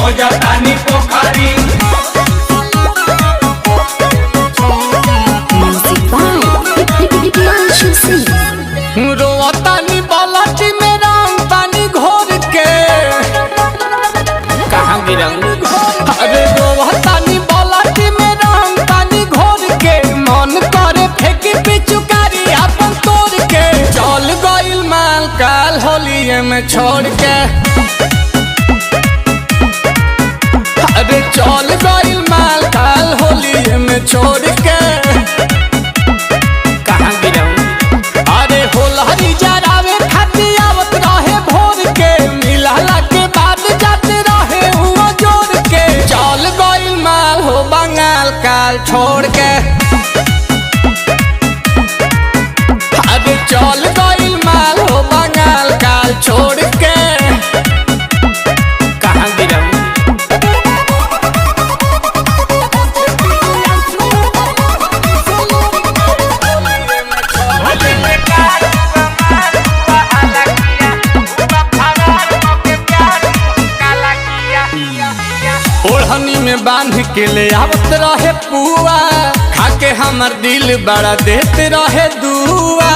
खोजतानी पोखरी। रोतानी बालाटी में रंग पानी घोर के कहाँ गिरंग। अरे रोतानी बालाटी में रंग पानी घोर के मन करे फेंकी पिचुकारी अपन तोड़ के। चल गइल माल काल होलिये में छोड़ के। अरे चल गइल माल काल होलिये में छोड़ के। कहाँ गिरंग। अरे होलहरी जरावे खातिर आवत रहे भोर के। मिलला के बाद जाते रहे हुआ जोड़ के। चल गइल माल हो बंगाल काल छोड़ के। अरे चल गइल माल हो बंगाल काल छोड़ के। कहाँ गिरंग। ओढ़नी में बांध के ले आवत रहे पुआ। खाके हमर दिल बड़ा देते रहे दुआ।